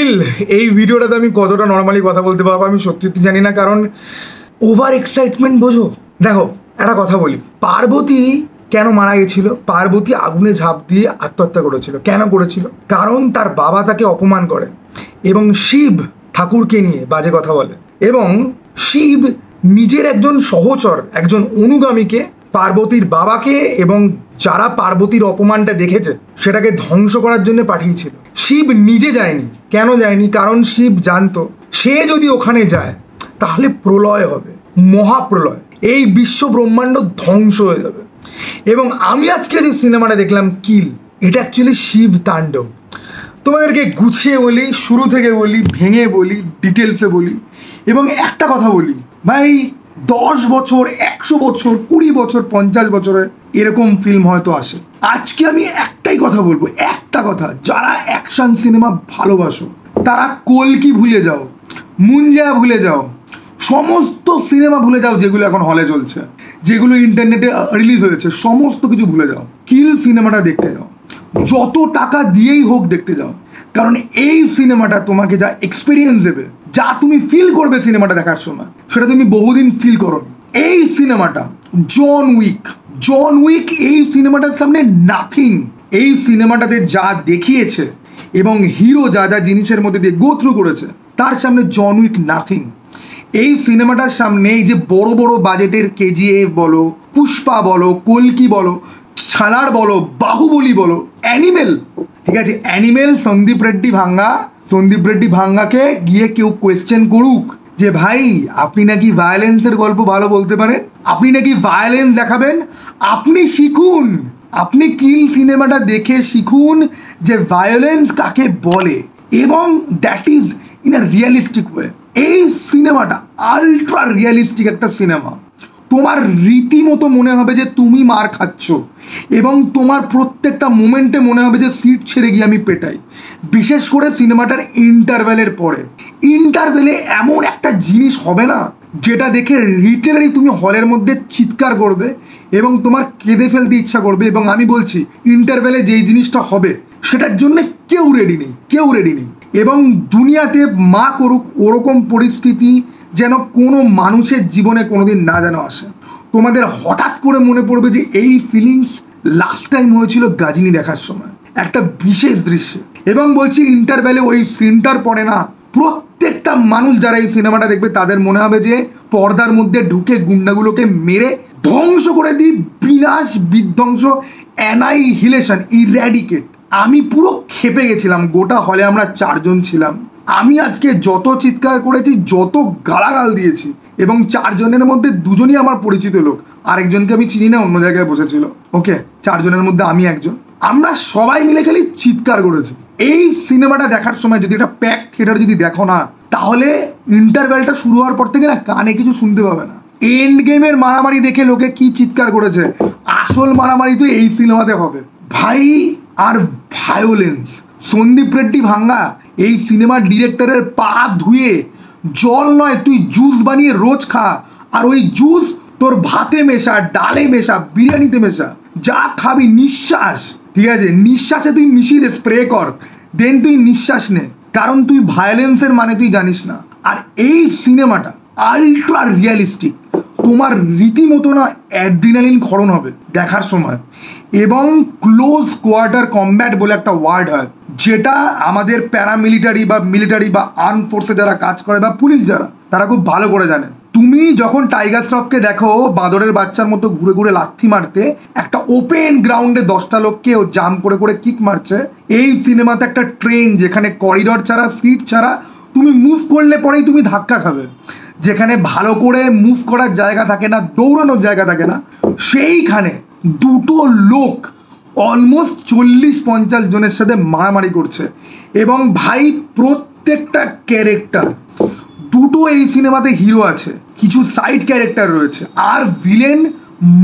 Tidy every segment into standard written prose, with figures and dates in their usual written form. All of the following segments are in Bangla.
কিল এই ভিডিওটাতে আমি কতটা নর্মালি কথা বলতে পারবো আমি সত্যি জানি না, কারণ ওভার এক্সাইটমেন্ট বোঝো। দেখো একটা কথা বলি, পার্বতী কেন মারা গেছিল? পার্বতী আগুনে ঝাঁপ দিয়ে আত্মহত্যা করেছিল। কেন করেছিল? কারণ তার বাবা তাকে অপমান করে এবং শিব ঠাকুরকে নিয়ে বাজে কথা বলে, এবং শিব নিজের একজন সহচর, একজন অনুগামীকে, পার্বতীর বাবাকে এবং যারা পার্বতীর অপমানটা দেখেছে সেটাকে ধ্বংস করার জন্য পাঠিয়েছিল। শিব নিজে যায়নি। কেন যায়নি? কারণ শিব জানতো সে যদি ওখানে যায় তাহলে প্রলয় হবে, মহাপ্রলয়, এই বিশ্ব ব্রহ্মাণ্ড ধ্বংস হয়ে যাবে। এবং আমি আজকে যে সিনেমাটা দেখলাম কিল, এটা অ্যাকচুয়ালি শিব তাণ্ডব। তোমাদেরকে গুছিয়ে বলি, শুরু থেকে বলি, ভেঙে বলি, ডিটেলসে বলি, এবং একটা কথা বলি ভাই, 10 বছর, 100 বছর, 20 বছর, 50 বছরে এরকম ফিল্ম হয়তো আসে। আজকে আমি একটাই কথা বলবো, একটা কথা, যারা অ্যাকশন সিনেমা ভালোবাসো তারা কলকি ভুলে যাও, মুঞ্জা ভুলে যাও, সমস্ত সিনেমা ভুলে যাও যেগুলো এখন হলে চলছে, যেগুলো ইন্টারনেটে রিলিজ হয়েছে, সমস্ত কিছু ভুলে যাও। কিল সিনেমাটা দেখতে যাও, যত টাকা দিয়েই হোক দেখতে যাও, কারণ এই সিনেমাটা তোমাকে যা এক্সপিরিয়েন্স দেবে, যা তুমি ফিল করবে সিনেমাটা দেখার সময়, সেটা তুমি বহুদিন ফিল করো। এই সিনেমাটা জন উইক এই সিনেমাটার সামনে নাথিং। এই সিনেমাটাতে যা দেখিয়েছে এবং হিরো যা যা জিনিসের মধ্যে দিয়ে গো থ্রু করেছে, তার সামনে জন উইক নাথিং। এই সিনেমাটার সামনে এই যে বড় বড় বাজেটের কেজিএফ বলো, পুষ্পা বলো, কলকি বলো, ছালার বলো, বাহুবলী বলো, অ্যানিমেল, ঠিক আছে, অ্যানিমেল, সন্দীপ রেড্ডি ভাঙ্গাকে গিয়ে কেউ কোয়েশ্চেন করুক যে ভাই আপনি নাকি ভায়োলেন্সের গল্প ভালো বলতে পারেন, আপনি নাকি ভায়োলেন্স দেখাবেন, আপনি শিখুন, আপনি কিল সিনেমাটা দেখে শিখুন যে ভায়োলেন্স কাকে বলে, এবং that is in a realistic way. এই সিনেমাটা আলট্রা রিয়েলিস্টিক একটা সিনেমা। তোমার রীতিমতো মনে হবে যে তুমি মার খাচ্ছ, এবং তোমার প্রত্যেকটা মোমেন্টে মনে হবে যে সিট ছেড়ে গিয়ে আমি পেটাই। বিশেষ করে সিনেমাটার ইন্টারভেলের পরে, ইন্টারভেলে এমন একটা জিনিস হবে না যেটা দেখে লিটারালি তুমি হলের মধ্যে চিৎকার করবে এবং তোমার কেঁদে ফেলতে ইচ্ছা করবে। এবং আমি বলছি, ইন্টারভেলে যেই জিনিসটা হবে সেটার জন্য কেউ রেডি নেই। এবং দুনিয়াতে মা করুক ওরকম পরিস্থিতি যেন কোনো মানুষের জীবনে কোনোদিন না যেন আসে। তোমাদের হঠাৎ করে মনে পড়বে যে এই ফিলিংস লাস্ট টাইম হয়েছিল গাজনি দেখার সময়, একটা বিশেষ দৃশ্যে। এবং বলছি, ইন্টারভেলে ওই সিনটার পরে না, প্রত্যেকটা মানুষ যারা এই সিনেমাটা দেখবে তাদের মনে হবে যে পর্দার মধ্যে ঢুকে গুন্ডাগুলোকে মেরে ধ্বংস করে দিই, বিনাশ বিধ্বংস, অ্যানাইহিলেশন, ইরাডিকেট। আমি পুরো খেপে গেছিলাম। গোটা হলে আমরা 4 জন ছিলাম। আমি আজকে যত চিৎকার করেছি, যত গালাগাল দিয়েছি, এবং 4 জনের মধ্যে 2 জনই আমার পরিচিত লোক, আরেকজনকে আমি চিনি না, অন্য জায়গায় বসেছিল। ওকে, 4 জনের মধ্যে আমি একজন। আমরা সবাই মিলে খালি চিৎকার করেছি। এই সিনেমাটা দেখার সময় যদি একটা প্যাক থিয়েটার যদি দেখো না, তাহলে ইন্টারভেলটা শুরু হওয়ার পর থেকে না কানে কিছু শুনতে পাবে না। এন্ড গেমের মারামারি দেখে লোকে কি চিৎকার করেছে, আসল মারামারি তো এই সিনেমাতে হবে ভাই। আর ভায়োলেন্স, সন্দীপ রেড্ডি ভাঙ্গা এই সিনেমার ডিরেক্টরের পা ধুয়ে, জল নয় তুই জুস বানিয়ে রোজ খা, আর ওই জুস তোর ভাতে মেশা, ডালে মেশা, বিরিয়ানিতে মেশা, যা খাবি, নিঃশ্বাস, ঠিক আছে, নিঃশ্বাসে তুই মিশিয়ে দে, স্প্রে কর, দেন তুই নিঃশ্বাস নে, কারণ তুই ভায়োলেন্সের মানে তুই জানিস না। আর এই সিনেমাটা আলট্রা রিয়েলিস্টিক, তোমার রীতিমতো না অ্যাড্রিনালিন ক্ষরণ হবে দেখার সময়। এবং ক্লোজ কোয়ার্টার কমব্যাট বলে একটা ওয়ার্ড হয়, যেটা আমাদের প্যারামিলিটারি বা মিলিটারি বা আর্ম ফোর্সে যারা কাজ করে বা পুলিশ যারা, তারা খুব ভালো করে জানে। তুমি যখন টাইগার শ্রফকে দেখো বাঁদরের বাচ্চার মতো ঘুরে ঘুরে লাথি মারতে, একটা ওপেন গ্রাউন্ডে 10টা লোককে ও জাম করে করে কিক মারছে, এই সিনেমাতে একটা ট্রেন যেখানে করিডর ছাড়া, সিট ছাড়া, তুমি মুভ করলে পরেই তুমি ধাক্কা খাবে, যেখানে ভালো করে মুভ করার জায়গা থাকে না, দৌড়ানোর জায়গা থাকে না, সেইখানে 2টো লোক অলমোস্ট 40-50 জনের সাথে মারামারি করছে। এবং ভাই প্রত্যেকটা ক্যারেক্টার, 2টো এই সিনেমাতে হিরো আছে, কিছু সাইড ক্যারেক্টার রয়েছে, আর ভিলেন,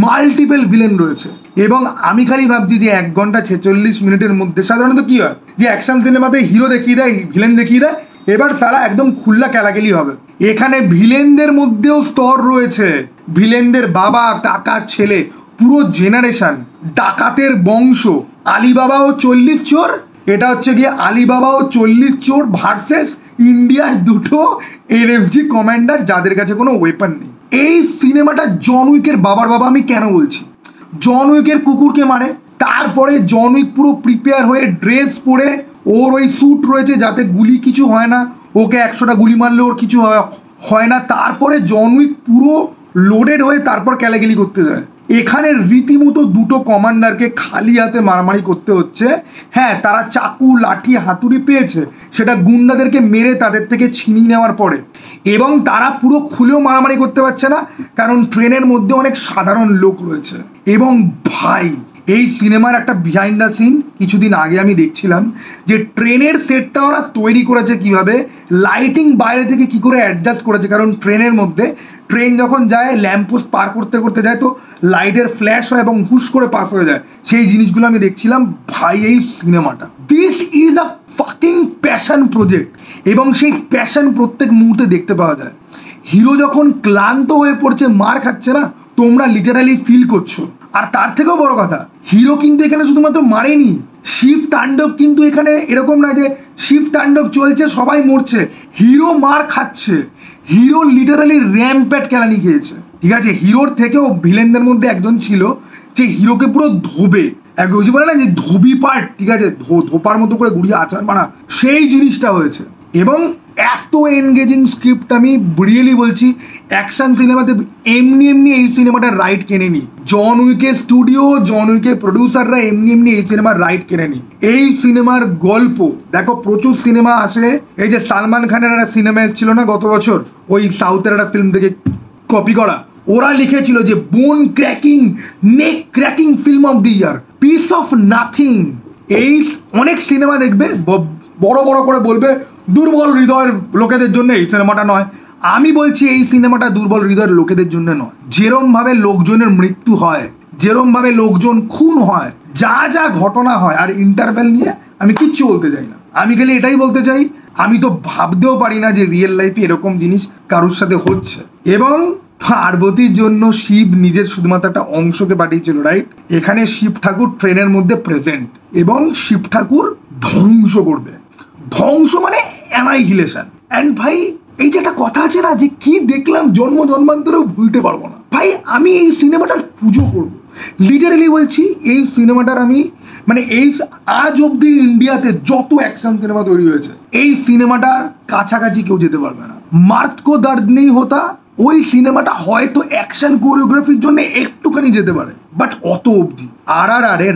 মাল্টিপল ভিলেন রয়েছে। এবং আমি খালি ভাবছি যে 1 ঘন্টা 46 মিনিটের মধ্যে সাধারণত কি হয় যে অ্যাকশন সিনেমাতে হিরো দেখিয়ে দেয়, ভিলেন দেখিয়ে দেয়, এবার সারা একদম খুল্লা খেলাখেলি হবে। এখানে ভিলেনদের মধ্যেও স্তর রয়েছে, ভিলেনদের বাবা, কাকা, ছেলে, পুরো জেনারেশন, ডাকাতের বংশ, আলিবাবা ও 40 চোর, এটা হচ্ছে গিয়ে আলিবাবা ও 40 চোর ভার্সেস ইন্ডিয়ার দুটো এনএফজি কমান্ডার যাদের কাছে কোনো ওয়েপন নেই। এই সিনেমাটা জন উইকের বাবার বাবা। আমি কেন বলছি, জন উইকের কুকুরকে মারে, তারপরে জন উইক পুরো প্রিপেয়ার হয়ে ড্রেস পরে, ওর ওই স্যুট রয়েছে যাতে গুলি কিছু হয় না, ওকে 100টা গুলি মারলে ওর কিছু হয় না, তারপরে জন উইক পুরো লোডেড হয়ে তারপর ক্যালাগেলি করতে যায়। এখানে রীতিমতো দুটো কমান্ডারকে খালি হাতে মারামারি করতে হচ্ছে। হ্যাঁ, তারা চাকু লাঠি হাতুড়ি পেয়েছে, সেটা গুন্ডাদেরকে মেরে তাদের থেকে ছিনিয়ে নেওয়ার পরে, এবং তারা পুরো খুলেও মারামারি করতে পারছে না কারণ ট্রেনের মধ্যে অনেক সাধারণ লোক রয়েছে। এবং ভাই, এই সিনেমার একটা বিহাইন্ড দ্য সিন কিছুদিন আগে আমি দেখছিলাম যে ট্রেনের সেটটা ওরা তৈরি করেছে কিভাবে, লাইটিং বাইরে থেকে কি করে অ্যাডজাস্ট করেছে, কারণ ট্রেনের মধ্যে ট্রেন যখন যায় ল্যাম্পপোস্ট পার করতে করতে যায় তো লাইটের ফ্ল্যাশ হয় এবং হুশ করে পাস হয়ে যায়, সেই জিনিসগুলো আমি দেখছিলাম। ভাই, এই সিনেমাটা this is a fucking passion project, এবং সেই প্যাশন প্রত্যেক মুহূর্তে দেখতে পাওয়া যায়। হিরো যখন ক্লান্ত হয়ে পড়ছে, মার খাচ্ছে না, তোমরা লিটারালি ফিল করছো। আর তার থেকেও বড় কথা, হিরো কিন্তু এখানে শুধুমাত্র মারেনি, শিব তাণ্ডব কিন্তু এখানে এরকম না যে শিব তাণ্ডব চলছে সবাই মরছে, হিরো মার খাচ্ছে। হিরো লিটারালি র্যাম্প্যাট কেলানি খেয়েছে। ঠিক আছে, হিরোর থেকেও ভিলেনদের মধ্যে একজন ছিল যে হিরোকে পুরো ধোবে, ওই যে বলে না যে ধোবি পার্ট, ঠিক আছে, ধোপার মতো করে গুড়িয়ে আচার মারা, সেই জিনিসটা হয়েছে। এবং এত এনগেজিং স্ক্রিপ্ট, আমি রিয়েলি বলছি, অ্যাকশন সিনেমাতে এমনি এমনি এই সিনেমাটার রাইট কেনেনি জন উইকের স্টুডিও, জন উইকের প্রডিউসাররা এমনি এমনি এই সিনেমার রাইট কেনেনি। এই সিনেমার গল্প দেখো, প্রচুর সিনেমা আসে, এই যে সালমান খানের একটা সিনেমা এসেছিল না গত বছর, ওই সাউথের একটা ফিল্ম থেকে কপি করা, ওরা লিখেছিল যে বোন cracking, neck cracking film of the year, piece of nothing. এই অনেক সিনেমা দেখবে বড় বড় করে বলবে দুর্বল হৃদয়ের লোকেদের জন্য এই সিনেমাটা নয়। আমি বলছি এই সিনেমাটা দুর্বল হৃদয়ের লোকেদের জন্য নয়। যেরমভাবে লোকজনের মৃত্যু হয়, যেরমভাবে লোকজন খুন হয়, যা যা ঘটনা হয়, আর ইন্টারভেল নিয়ে আমি কিচ্ছু বলতে চাই না, আমি খালি এটাই বলতে চাই, আমি তো ভাবতেও পারি না যে রিয়েল লাইফে এরকম জিনিস কারোর সাথে হচ্ছে। এবং পার্বতীর জন্য শিব নিজের শুধুমাত্র একটা অংশকে পাঠিয়েছিল, রাইট? এখানে শিব ঠাকুর ট্রেনের মধ্যে প্রেজেন্ট, এবং শিব ঠাকুর ধ্বংস করবে। ধ্বংস মানে অ্যানাইহিলেশন। অ্যান্ড ভাই, এই যে একটা কথা আছে না যে কি দেখলাম জন্ম জন্মান্তরেও ভুলতে পারবো না, ভাই আমি এই সিনেমাটার পুজো করবো। লিটারেলি বলছি, এই সিনেমাটার আমি মানে এই আজ অব্দি ইন্ডিয়াতে যত অ্যাকশন সিনেমা তৈরি হয়েছে, এই সিনেমাটার কাছাকাছি কেউ যেতে পারবে না। মার্দ কো দর্দ নেই হোতা, ওই সিনেমাটা হয়তো অ্যাকশন কোরিওগ্রাফির জন্য একটুখানি যেতে পারে, বাট অত অবধি। আর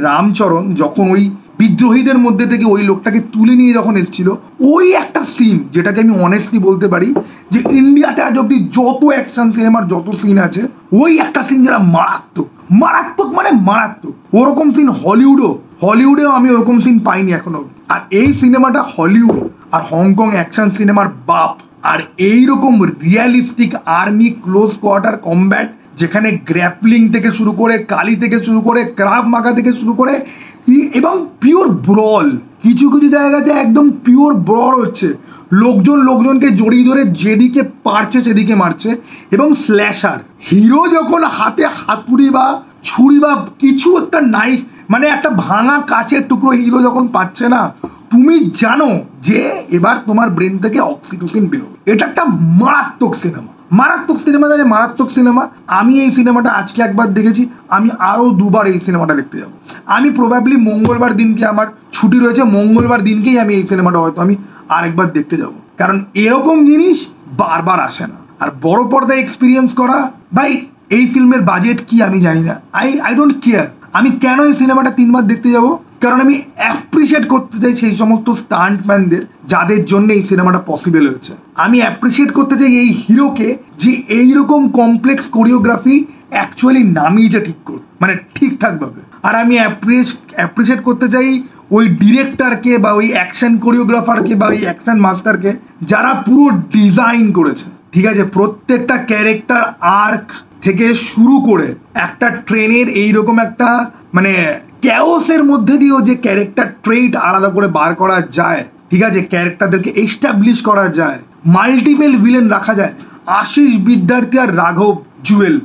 রামচরণ যখন ওই বিদ্রোহীদের মধ্যে থেকে ওই লোকটাকে তুলে নিয়ে যখন এসেছিল, ওই একটা সিন যেটাকে আমি অনেস্টলি বলতে পারি যে ইন্ডিয়াতে আজ অব্দি যত অ্যাকশন সিনেমার যত সিন আছে, ওই একটা সিন যেটা মারাত্মক, মারাত্মক মানে মারাত্মক। ওরকম সিন হলিউডেও আমি ওরকম সিন পাইনি এখনো। আর এই সিনেমাটা হলিউড আর হংকং অ্যাকশন সিনেমার বাপ। আর এইরকম realistic army close quarter combat, যেখানে গ্র্যাপলিং থেকে শুরু করে, কালি থেকে শুরু করে, ক্রাভ মাগা থেকে শুরু করে, এবং পিওর ব্রল, কিছু কিছু জায়গাতে একদম পিওর ব্রল হচ্ছে, লোকজনকে জড়িয়ে ধরে যেদিকে পারছে সেদিকে মারছে। এবং স্ল্যাশার, হিরো যখন হাতে হাতুড়ি বা ছুরি বা কিছু একটা নাইফ, মানে একটা ভাঙা কাচের টুকরো হিরো যখন পাচ্ছে না, তুমি জানো যে এবার তোমার ব্রেন থেকে অক্সিটোসিন বেরোবে। এটা একটা মারাত্মক সিনেমা, মারাত্মক সিনেমা, মানে মারাত্মক সিনেমা। আমি এই সিনেমাটা আজকে একবার দেখেছি, আমি আরও দুবার এই সিনেমাটা দেখতে যাবো। আমি প্রবাবলি মঙ্গলবার দিনকে আমার ছুটি রয়েছে, মঙ্গলবার দিনকেই আমি এই সিনেমাটা হয়তো আমি আরেকবার দেখতে যাব, কারণ এরকম জিনিস বারবার আসে না। আর বড় পর্দায় এক্সপিরিয়েন্স করা, ভাই এই ফিল্মের বাজেট কি আমি জানি না, আই ডোন্ট কেয়ার। আমি কেন এই সিনেমাটা 3 বার দেখতে যাব? কারণ আমি অ্যাপ্রিসিয়েট করতে চাই সেই সমস্ত স্টান্টম্যানদের যাদের জন্য এই সিনেমাটা পসিবল হয়েছে। আমি অ্যাপ্রিসিয়েট করতে চাই এই হিরোকে যে এইরকম কমপ্লেক্স কোরিওগ্রাফি অ্যাকচুয়ালি নামিয়েছে মানে ঠিকঠাকভাবে। আর আমি অ্যাপ্রিসিয়েট করতে চাই ওই ডিরেক্টরকে বা ওই অ্যাকশন কোরিওগ্রাফারকে বা ওই অ্যাকশন মাস্টারকে, যারা পুরো ডিজাইন করেছে, ঠিক আছে, প্রত্যেকটা ক্যারেক্টার আর্ক থেকে শুরু করে একটা ট্রেনের এইরকম একটা মানে ক্যাওসের মধ্যে দিয়েও যে ক্যারেক্টার ট্রেট আলাদা করে বার করা যায়, ঠিক আছে, ক্যারেক্টারদেরকে এস্টাবলিশ করা যায়, মাল্টিপল ভিলেন রাখা যায়। আশিস বিদ্যার্থী আর রাঘব জুয়েল,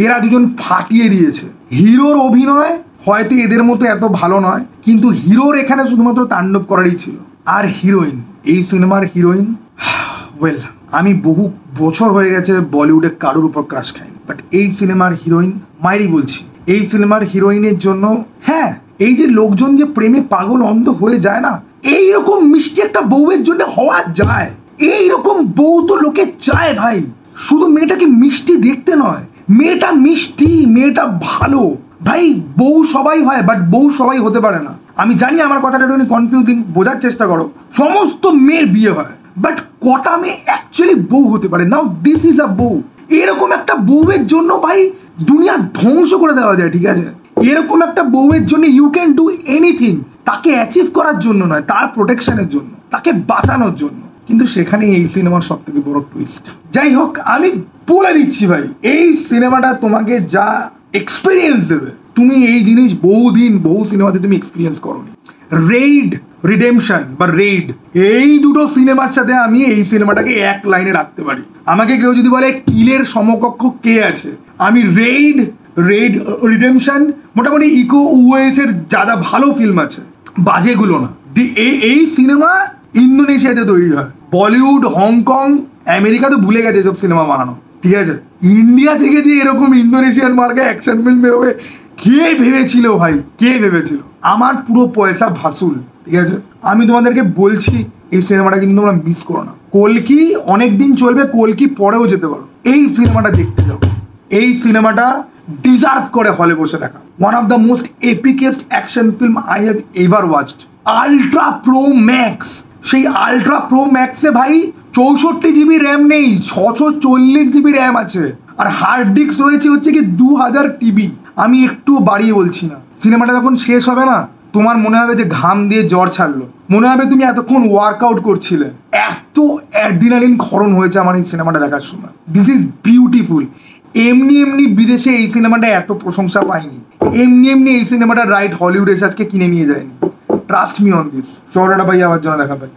এরা দুজন ফাটিয়ে দিয়েছে। হিরোর অভিনয় হয়তো এদের মতো এত ভালো নয়, কিন্তু হিরোর এখানে শুধুমাত্র তাণ্ডব করারই ছিল। আর হিরোইন, এই সিনেমার হিরোইন, ওয়েল, আমি বহু বছর হয়ে গেছে বলিউডে কারোর উপর ক্রাশ খাইনি, বাট এই সিনেমার হিরোইন মাইরি বলছি। এই সিনেমার হিরোইনের জন্য, হ্যাঁ, এই যে লোকজন যে প্রেমে পাগল অন্ধ হয়ে যায় না, এইরকম মিষ্টি একটা বউয়ের জন্য হওয়া যায়। এইরকম বউ তো লোকে চায় ভাই। শুধু মেয়েটাকে মিষ্টি দেখতে নয়, মেয়েটা মিষ্টি, মেয়েটা ভালো। ভাই বউ সবাই হয়, বাট বউ সবাই হতে পারে না। আমি জানি আমার কথাটা একটু কনফিউজিং, বোঝার চেষ্টা করো। সমস্ত মেয়ের বিয়ে হয়, বাট কটা মেয়ে অ্যাকচুয়ালি বউ হতে পারে? নাও দিস ইজ আ বউ। এরকম একটা বউয়ের জন্য ভাই দুনিয়া ধ্বংস করে দেওয়া যায়, ঠিক আছে? এরকম একটা বউয়ের জন্য ইউ ক্যান ডু এনিথিং। তাকে অ্যাচিভ করার জন্য নয়, তার প্রোটেকশনের জন্য, তাকে বাঁচানোর জন্য। কিন্তু সেখানে এই সিনেমার সব থেকে বড় টুইস্ট। যাই হোক, আমি বলে দিচ্ছি ভাই, এই সিনেমাটা তোমাকে যা এক্সপিরিয়েন্স দেবে, তুমি এই জিনিস বহু সিনেমাতে তুমি এক্সপিরিয়েন্স করোনি। রেইড, রিডেমশন বা রেইড, এই দুটো সিনেমার সাথে আমি এই সিনেমাটাকে এক লাইনে রাখতে পারি। আমাকে কেউ যদি বলে কিলের সমকক্ষ কে আছে, আমি রেইড, রিডেমশন, মোটামুটি ইকো উএসের যা যা ভালো ফিল্ম আছে, বাজেগুলো না, এই সিনেমা ইন্দোনেশিয়াতে তৈরি হয়। বলিউড, হংকং, আমেরিকা তো ভুলে গেছে সব সিনেমা বানানো, ঠিক আছে? ইন্ডিয়া থেকে যে এরকম ইন্দোনেশিয়ান মার্কে অ্যাকশন ফিল্ম বেরোবে, কে ভেবেছিল ভাই? কে ভেবেছিল? আমার পুরো পয়সা ভাসুল, ঠিক আছে? আমি তোমাদেরকে বলছি, এই সিনেমাটা কিন্তু তোমরা মিস করো না। কলকি অনেক দিন চলবে, কলকি পরেও যেতে পারো। এই সিনেমাটা দেখতে যাও। এই সিনেমাটা ডিজার্ভ করে হলে বসে দেখা। One of the most epickest action film I have ever watched. Ultra pro max, সেই আলট্রা প্রো ম্যাক্সে ভাই 64 জিবি র্যাম নেই, 640 জিবি র্যাম আছে। আর হার্ড ডিস্ক রয়েছে হচ্ছে কি 2000 টিবি। আমি একটু বাড়িয়ে বলছি না। সিনেমাটা যখন শেষ হবে না, তোমার মনে হবে যে ঘাম দিয়ে জ্বর ছাড়লো, মনে হবে তুমি এতক্ষণ ওয়ার্কআউট করছিলে। এত অ্যাড্রিনালিন ক্ষরণ হয়েছে আমার এই সিনেমাটা দেখার সময়। This is beautiful. এমনি বিদেশে এই সিনেমাটা এত প্রশংসা পায়নি। এমনি এই সিনেমাটা রাইট হলিউড এসে আজকে কিনে নিয়ে যায়নি। Trust me on this. চৌড়াটা ভাই আমার জন্য দেখা পাই।